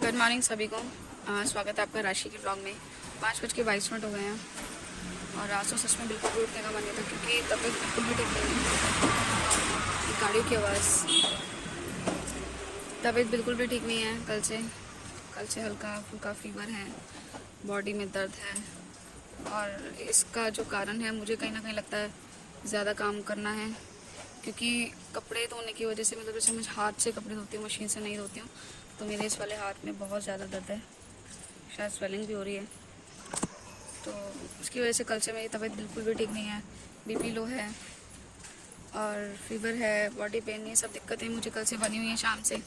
Good morning सभी को। स्वागत है आपका राशि के ब्लॉग में। 5:22 हो गए हैं और आज तो सच में बिल्कुल भी उठने का मन नहीं था क्योंकि तबीयत बिल्कुल भी ठीक नहीं है। गाड़ियों की आवाज़, तबीयत बिल्कुल भी ठीक नहीं है। कल से हल्का फुल्का फीवर है, बॉडी में दर्द है और इसका जो कारण है मुझे कहीं ना कहीं लगता है ज़्यादा काम करना है, क्योंकि कपड़े धोने की वजह से, मतलब जैसे मैं हाथ से कपड़े धोती हूँ, मशीन से नहीं धोती हूँ, तो मेरे इस वाले हाथ में बहुत ज़्यादा दर्द है, शायद स्वेलिंग भी हो रही है। तो उसकी वजह से कल से मेरी तबीयत बिल्कुल भी ठीक नहीं है। बीपी लो है और फीवर है, बॉडी पेन, ये सब दिक्कतें मुझे कल से बनी हुई हैं शाम से।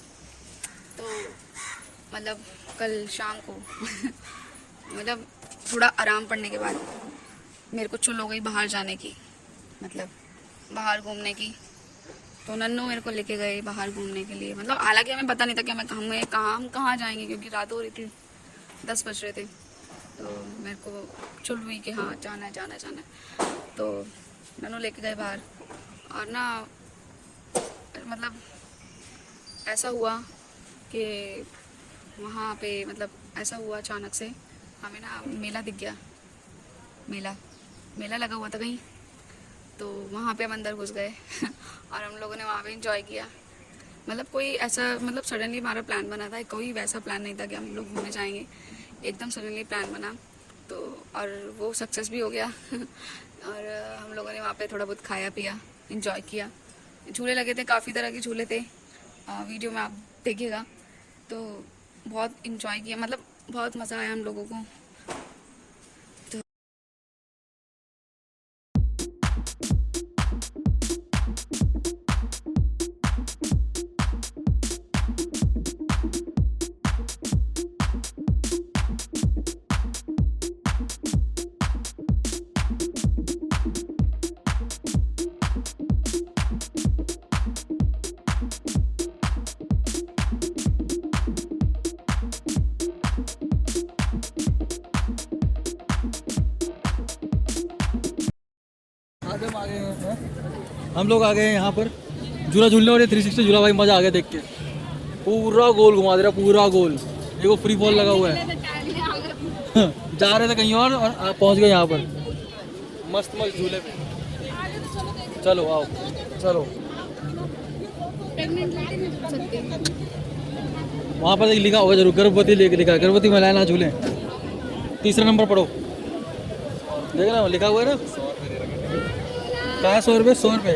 तो मतलब कल शाम को मतलब थोड़ा आराम पड़ने के बाद मेरे को चुल हो गई बाहर जाने की, मतलब बाहर घूमने की। तो नन्नू मेरे को लेके गए बाहर घूमने के लिए, मतलब हालांकि हमें पता नहीं था कि हम कहाँ जाएंगे, क्योंकि रात हो रही थी, 10 बज रहे थे। तो मेरे को चुल हुई कि हाँ जाना है। तो नन्नू लेके गए बाहर और ना मतलब ऐसा हुआ कि वहाँ पे मतलब ऐसा हुआ अचानक से हमें ना मेला दिख गया। मेला लगा हुआ था कहीं, तो वहाँ पे हम अंदर घुस गए और हम लोगों ने वहाँ पे इंजॉय किया। मतलब कोई ऐसा, मतलब सडनली हमारा प्लान बना था, कोई वैसा प्लान नहीं था कि हम लोग घूमने जाएंगे, एकदम सडनली प्लान बना तो, और वो सक्सेस भी हो गया और हम लोगों ने वहाँ पे थोड़ा बहुत खाया पिया, इंजॉय किया। झूले लगे थे, काफ़ी तरह के झूले थे, वीडियो में आप देखिएगा। तो बहुत इंजॉय किया, मतलब बहुत मज़ा आया हम लोगों को। हम लोग आ गए हैं यहाँ पर झूला झूलने वाले 360 झूला। भाई मजा आ गया देख के, पूरा गोल घुमा दे रहा, पूरा गोल। देखो फ्री फॉल लगा हुआ है जा रहे थे कहीं और पहुँच गए यहाँ पर मस्त झूले पे। चलो आओ, चलो। वहाँ पर लिखा होगा जरूर, गर्भवती लिखा, गर्भवती महिलाएं ना झूलें। तीसरा नंबर पढ़ो, देख ना लिखा हुआ है ना। कहाँ 100 रुपये? 100 रुपये।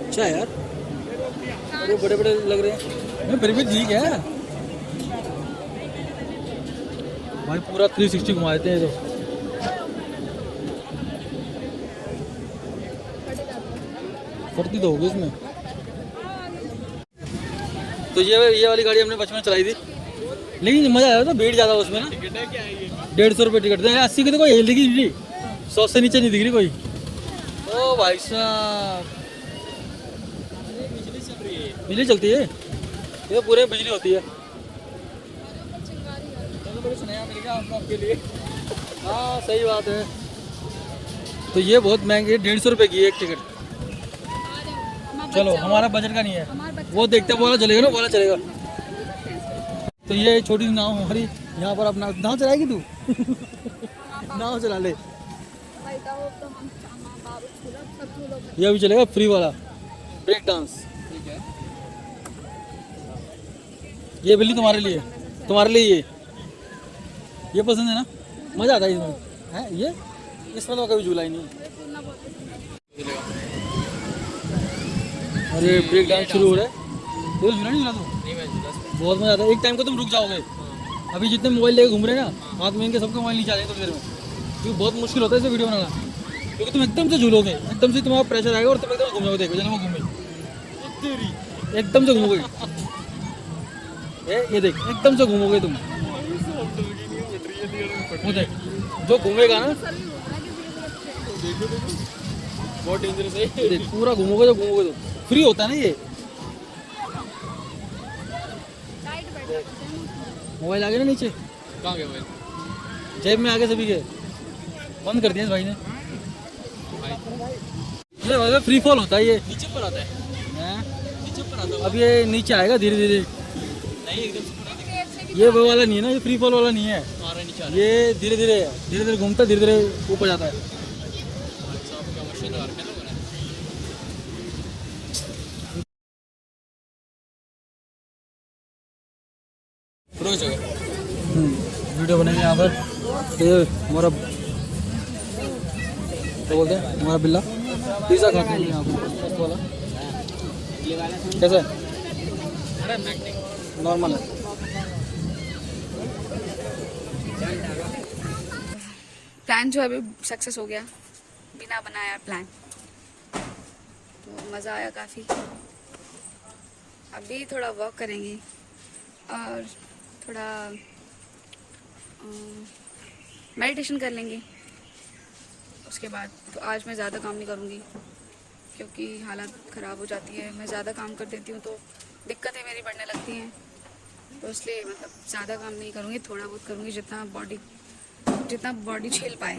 अच्छा यार, अरे बड़े बड़े लग रहे हैं, फिर भी ठीक है भाई। पूरा 360 घुमा देते हैं। तो फटती तो होगी इसमें। तो ये वाली गाड़ी हमने बचपन में चलाई थी, लेकिन मजा आया था। भीड़ ज़्यादा उसमें ना। 150 रुपये टिकट थे, 80 की तो कोई हिल दिखी, 100 से नीचे नहीं दिख रही कोई। ओ भाई साहब, बिजली चलती है, ये पूरे बिजली होती है। आपके लिए हाँ सही बात है। तो ये बहुत महंगी है, 150 रुपये की एक टिकट। चलो हमारा बजट का नहीं है, वो देखते बोला चलेगा ना, बोला चलेगा। तो ये छोटी नाव हमारी यहाँ पर, अपना नाव चलाएगी तू नाव चला ले। ये अभी चलेगा फ्री वाला ब्रेक डांस। ये बिल्ली तुम्हारे लिए ये पसंद है ना, मजा आता है इसमें है। ये इसमें तो कभी झूला ही नहीं। अरे ब्रेक डांस शुरू हो रहा है, तो झूला नहीं झूला तो बहुत मजा आता है। एक टाइम को तुम रुक जाओगे। अभी जितने मोबाइल लेके घूम रहे हैं ना, हाथ में इनके सबके मोबाइल नीचे आ जाएंगे थोड़ी देर में, क्योंकि बहुत मुश्किल होता है इसे वीडियो बनाना। क्योंकि तुम एकदम से झूलोगे, एकदम से तुम्हारा प्रेशर आएगा और तुम एकदम घूम जाओगे। देखो जब वो घूमे, एकदम से घूमोगे। ये देख, एकदम से घूमोगे तुम। वो देख, जो घूमेगा ना बहुत डेंजरस है। देख पूरा घूमोगे, जो घूमोगे तुम। फ्री होता है ना ये। मोबाइल आ गया ना नीचे, कहाँ गया मोबाइल? जेब में आ गए सभी के, बंद कर दिया इस भाई ने। ये फ्री फॉल होता है, ये नीचे पर आता है, नीचे पर आता है। अब ये नीचे आएगा धीरे धीरे, ये वो वाला नहीं है ना, ये फ्री फॉल वाला नहीं है, ये धीरे धीरे घूमता है, धीरे धीरे ऊपर जाता है। वीडियो बनेंगे यहाँ पर। ये हमारा क्या बोलते हैं, हमारा बिल्ला पिज़्ज़ा खाते हैं यहाँ पर फर्स्ट वाला। कैसा है? नॉर्मल है। प्लान जो है अभी सक्सेस हो गया, बिना बनाया प्लान, तो मज़ा आया काफ़ी। अभी थोड़ा वॉक करेंगे और थोड़ा मेडिटेशन कर लेंगे। उसके बाद तो आज मैं ज़्यादा काम नहीं करूँगी क्योंकि हालत ख़राब हो जाती है। मैं ज़्यादा काम कर देती हूँ तो दिक्कतें मेरी बढ़ने लगती हैं, तो इसलिए मतलब ज़्यादा काम नहीं करूँगी, थोड़ा बहुत करूँगी जितना बॉडी झेल पाए।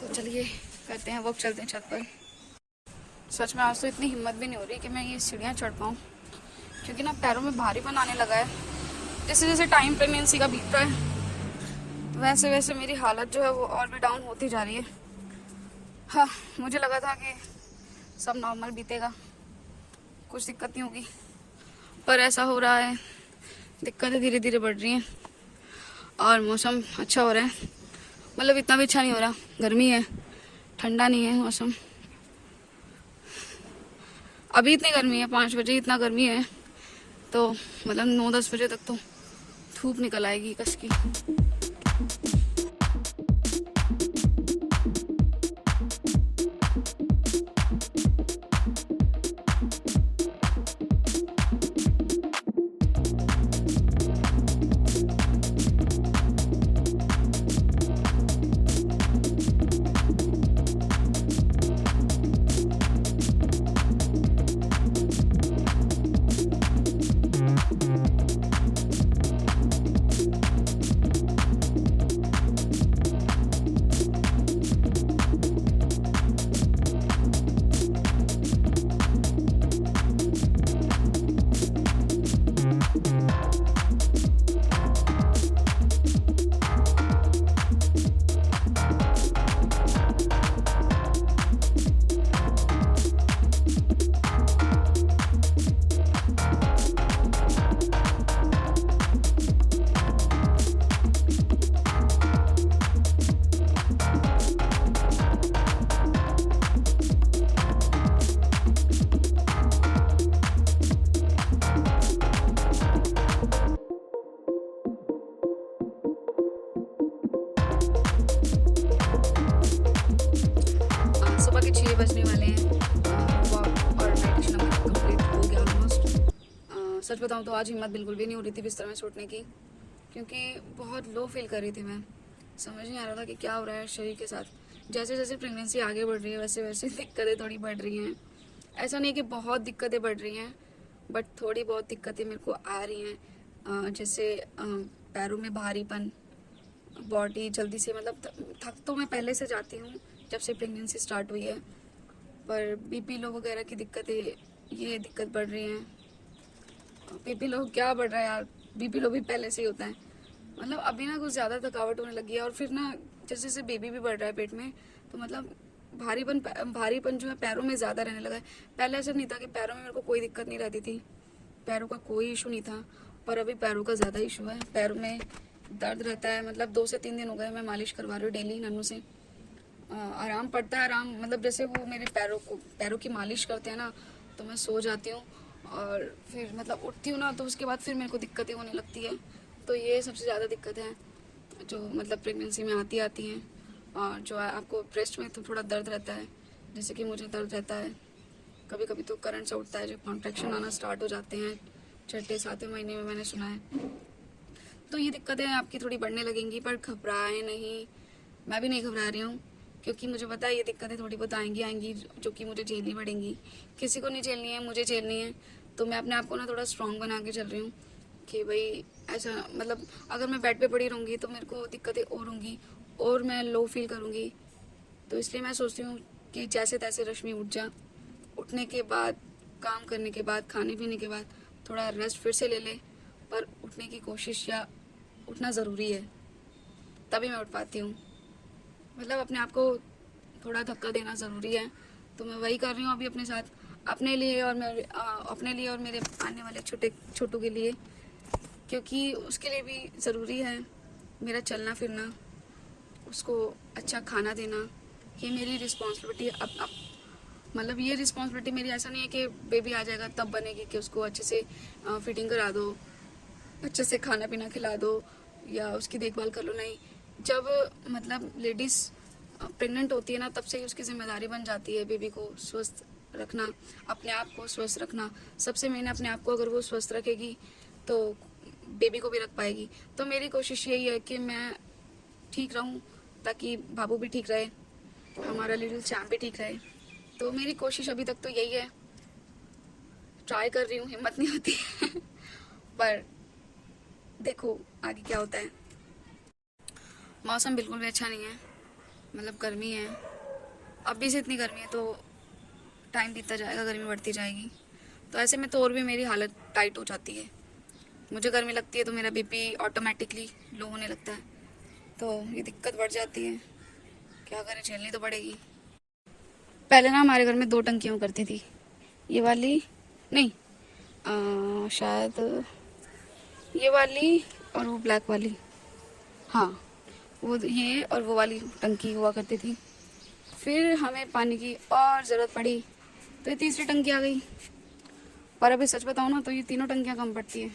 तो चलिए करते हैं वॉक, चलते हैं छत पर। सच में आज तो इतनी हिम्मत भी नहीं हो रही कि मैं ये सीढ़ियाँ चढ़ पाऊँ, क्योंकि ना पैरों में भारीपन आने लगा है। जैसे जैसे टाइम प्रेगनेंसी का बीतता है वैसे वैसे मेरी हालत जो है वो और भी डाउन होती जा रही है। हाँ, मुझे लगा था कि सब नॉर्मल बीतेगा, कुछ दिक्कत नहीं होगी, पर ऐसा हो रहा है, दिक्कतें धीरे धीरे बढ़ रही हैं और मौसम अच्छा हो रहा है। मतलब इतना भी अच्छा नहीं हो रहा, गर्मी है, ठंडा नहीं है मौसम। अभी इतनी गर्मी है, 5 बजे इतना गर्मी है, तो मतलब 9-10 बजे तक तो धूप निकल आएगी कस की। सुबह के 6 बजने वाले हैं, वॉक और मेडिटेशन कंप्लीट हो गया ऑलमोस्ट। सच बताऊं तो आज हिम्मत बिल्कुल भी नहीं हो रही थी बिस्तर में छूटने की, क्योंकि बहुत लो फील कर रही थी मैं। समझ नहीं आ रहा था कि क्या हो रहा है शरीर के साथ। जैसे जैसे प्रेगनेंसी आगे बढ़ रही है वैसे वैसे दिक्कतें थोड़ी बढ़ रही हैं। ऐसा नहीं कि बहुत दिक्कतें बढ़ रही हैं, बट थोड़ी बहुत दिक्कतें मेरे को आ रही हैं। जैसे पैरों में भारीपन, बॉडी जल्दी से, मतलब थक तो मैं पहले से जाती हूँ जब से प्रेगनेंसी स्टार्ट हुई है, पर बीपी लो वगैरह की दिक्कतें, ये दिक्कत बढ़ रही हैं। बीपी लो क्या बढ़ रहा है यार, बीपी लो भी पहले से ही होता है। मतलब अभी ना कुछ ज़्यादा थकावट होने लगी है, और फिर ना जैसे जैसे बेबी भी बढ़ रहा है पेट में, तो मतलब भारीपन जो है पैरों में ज़्यादा रहने लगा है। पहले ऐसा नहीं था कि पैरों में मेरे को कोई दिक्कत नहीं रहती थी, पैरों का कोई इशू नहीं था, पर अभी पैरों का ज़्यादा इशू है। पैरों में दर्द रहता है, मतलब 2 से 3 दिन हो गए मैं मालिश करवा रही हूँ डेली नन्नू से। आराम पड़ता है, आराम मतलब जैसे वो मेरे पैरों की मालिश करते हैं ना, तो मैं सो जाती हूँ, और फिर मतलब उठती हूँ ना तो उसके बाद फिर मेरे को दिक्कतें होने लगती है। तो ये सबसे ज़्यादा दिक्कत है जो मतलब प्रेगनेंसी में आती हैं। और जो है आपको ब्रेस्ट में तो थोड़ा दर्द रहता है, जैसे कि मुझे दर्द रहता है, कभी कभी तो करंट से उठता है, जो कॉन्ट्रैक्शन आना स्टार्ट हो जाते हैं 6-7वें महीने में, मैंने सुना है। तो ये दिक्कतें आपकी थोड़ी बढ़ने लगेंगी, पर घबराए नहीं, मैं भी नहीं घबरा रही हूँ, क्योंकि मुझे पता है ये दिक्कतें थोड़ी बहुत आएंगी जो कि मुझे झेलनी पड़ेंगी। किसी को नहीं झेलनी है, मुझे झेलनी है। तो मैं अपने आप को ना थोड़ा स्ट्रॉन्ग बना के चल रही हूँ कि भाई ऐसा, मतलब अगर मैं बेड पे पड़ी रहूँगी तो मेरे को दिक्कतें और होंगी और मैं लो फील करूँगी। तो इसलिए मैं सोचती हूँ कि जैसे तैसे रश्मि उठ जा, उठने के बाद, काम करने के बाद, खाने पीने के बाद थोड़ा रेस्ट फिर से ले ले, पर उठने की कोशिश या उठना ज़रूरी है, तभी मैं उठ पाती हूँ। मतलब अपने आप को थोड़ा धक्का देना ज़रूरी है, तो मैं वही कर रही हूँ अभी अपने साथ, अपने लिए और मेरे आने वाले छोटू के लिए, क्योंकि उसके लिए भी ज़रूरी है मेरा चलना फिरना, उसको अच्छा खाना देना। ये मेरी रिस्पॉन्सिबिलिटी अब मतलब ये रिस्पॉन्सिबिलिटी मेरी ऐसा नहीं है कि बेबी आ जाएगा तब बनेगी कि उसको अच्छे से फिटिंग करा दो, अच्छे से खाना पीना खिला दो या उसकी देखभाल कर लो। नहीं, जब मतलब लेडीज़ प्रेग्नेंट होती है ना, तब से ही उसकी जिम्मेदारी बन जाती है बेबी को स्वस्थ रखना, अपने आप को स्वस्थ रखना। सबसे मेन अपने आप को अगर वो स्वस्थ रखेगी तो बेबी को भी रख पाएगी। तो मेरी कोशिश यही है कि मैं ठीक रहूं ताकि बाबू भी ठीक रहे, हमारा लिटिल चैम्प भी ठीक रहे। तो मेरी कोशिश अभी तक तो यही है, ट्राई कर रही हूँ, हिम्मत नहीं होती पर देखो आगे क्या होता है। मौसम बिल्कुल भी अच्छा नहीं है, मतलब गर्मी है, अभी से इतनी गर्मी है तो टाइम बीतता जाएगा गर्मी बढ़ती जाएगी। तो ऐसे में तो और भी मेरी हालत टाइट हो जाती है, मुझे गर्मी लगती है तो मेरा बीपी ऑटोमेटिकली लो होने लगता है, तो ये दिक्कत बढ़ जाती है। क्या करें, झेलनी तो पड़ेगी। पहले ना हमारे घर में 2 टंकियाँ करती थी, ये वाली नहीं, शायद ये वाली और वो ब्लैक वाली, हाँ वो ये और वो वाली टंकी हुआ करती थी। फिर हमें पानी की और ज़रूरत पड़ी तो ये तीसरी टंकी आ गई। पर अभी सच बताऊँ ना तो ये तीनों टंकियाँ कम पड़ती हैं,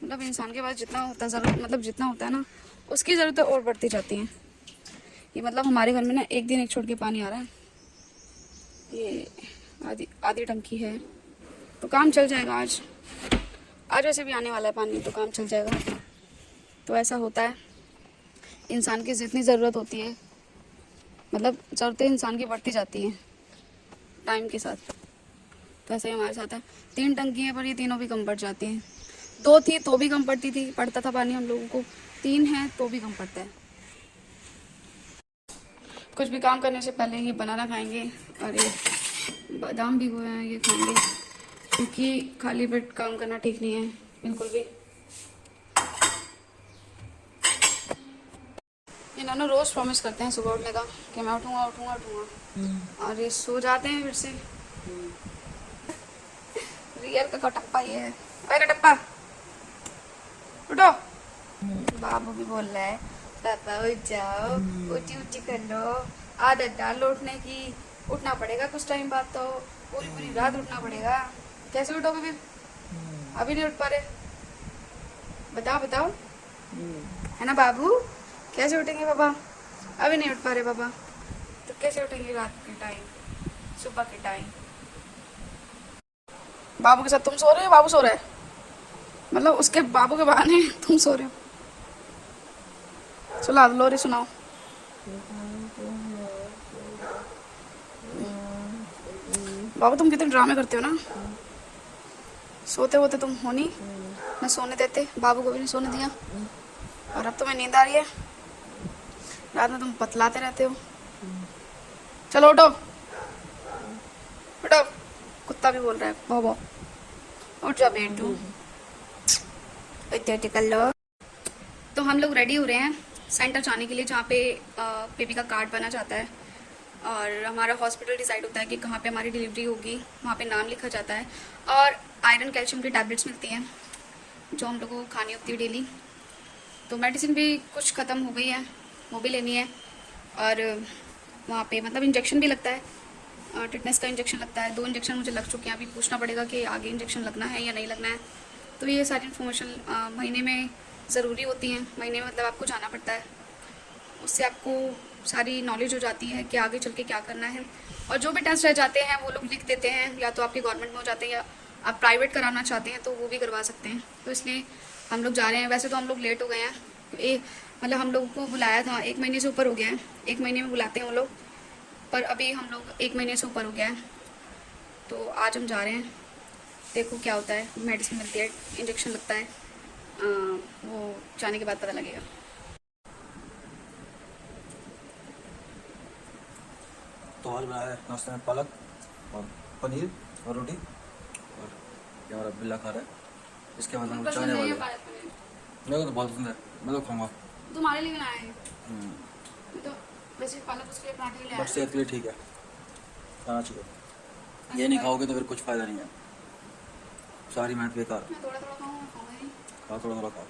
मतलब इंसान के पास जितना होता है ज़रूरत, मतलब जितना होता है ना उसकी ज़रूरतें और बढ़ती जाती हैं। ये मतलब हमारे घर में ना एक दिन एक छोड़ के पानी आ रहा है, ये आधी टंकी है तो काम चल जाएगा। आज वैसे भी आने वाला है पानी तो काम चल जाएगा। तो ऐसा होता है, इंसान की जितनी ज़रूरत होती है, मतलब ज़रूरतें इंसान की बढ़ती जाती हैं टाइम के साथ। तो ऐसा ही हमारे साथ है, 3 टंकी हैं पर ये तीनों भी कम पड़ जाती हैं। 2 थी तो भी कम पड़ता था पानी हम लोगों को, 3 है तो भी कम पड़ता है। कुछ भी काम करने से पहले ये बनाना खाएंगे और ये बादाम भी हुए हैं, ये खाएंगे, क्योंकि खाली पेट काम करना ठीक नहीं है बिल्कुल भी। ये नानो रोज़ प्रॉमिस करते हैं सुबह उठने का कि मैं उठूंगा और ये सो जाते हैं फिर से। रियल का कटप्पा ये है। ओए कटप्पा उठो, बाबू भी बोल रहा है पापा उठ जाओ, उठी कर लो, आदत डाल लो उठने की, उठना पड़ेगा कुछ टाइम बाद, तो पूरी रात उठना पड़ेगा। कैसे उठोगे फिर, अभी नहीं उठ पा रहे, बताओ है ना बाबू, कैसे उठेंगे पापा, अभी नहीं उठ पा रहे पापा, तो कैसे उठेंगे रात के टाइम, सुबह के टाइम। बाबू के साथ तुम सो रहे हो, बाबू सो रहा है, मतलब उसके बाबू के बहाने तुम सो रहे हो। सुना दो, लोरी सुनाओ। बाबू तुम कितने ड्रामे करते हो ना, सोते होते तुम हो नहीं, न सोने देते, बाबू को भी नहीं सोने दिया, और अब तुम्हें नींद आ रही है, रात में तुम बतलाते रहते हो। चलो उठो उठो, कुत्ता भी बोल रहा है बाबा, उठ जा बेटू, कर लो। तो हम लोग रेडी हो रहे हैं सेंटर जाने के लिए, जहाँ पे बेबी का कार्ड बना जाता है और हमारा हॉस्पिटल डिसाइड होता है कि कहाँ पे हमारी डिलीवरी होगी, वहाँ पे नाम लिखा जाता है और आयरन कैल्शियम की टैबलेट्स मिलती हैं जो हम लोगों को खानी होती है डेली। तो मेडिसिन भी कुछ ख़त्म हो गई है, वो भी लेनी है, और वहाँ पे मतलब इंजेक्शन भी लगता है, टिटनेस का इंजेक्शन लगता है, 2 इंजेक्शन मुझे लग चुके हैं, अभी पूछना पड़ेगा कि आगे इंजेक्शन लगना है या नहीं लगना है। तो ये सारी इन्फॉर्मेशन महीने में ज़रूरी होती हैं, महीने में मतलब आपको जाना पड़ता है, उससे आपको सारी नॉलेज हो जाती है कि आगे चल के क्या करना है। और जो भी टेस्ट रह जाते हैं वो लोग लिख देते हैं, या तो आपके गवर्नमेंट में हो जाते हैं या आप प्राइवेट कराना चाहते हैं तो वो भी करवा सकते हैं। तो इसलिए हम लोग जा रहे हैं। वैसे तो हम लोग लेट हो गए हैं, मतलब हम लोगों को बुलाया था 1 महीने से ऊपर हो गया है, 1 महीने में बुलाते हैं वो लोग, पर अभी हम लोग 1 महीने से ऊपर हो गया है, तो आज हम जा रहे हैं। देखो क्या होता है, मेडिसिन मिलती है, इंजेक्शन लगता है, वो जाने के बाद पता लगेगा। तो आज बनाया है नाश्ते में पालक और पनीर और रोटी, और ये हमारा बिल्ला खा रहा है। इसके बाद हम पसंद चाहने नहीं वाले है हैं। पालक पनीर। मेरे को तो बहुत पसंद है, मैं तो खाऊंगा। तुम्हारे लिए बनाए हैं। हम्म, मैं तो वैसे पालक उसके लिए पराठे ले बट आया। सेहत के लिए ठीक है, खाना चाहिए। ये नहीं खाओगे तो फिर कुछ फ़ायदा नहीं है, सारी मेहनत बेकार। मैं थोड़ा थोड़ा खाऊंगा, खाऊंगा ही नहीं। खा थोड़ा थोड़ा खाओ।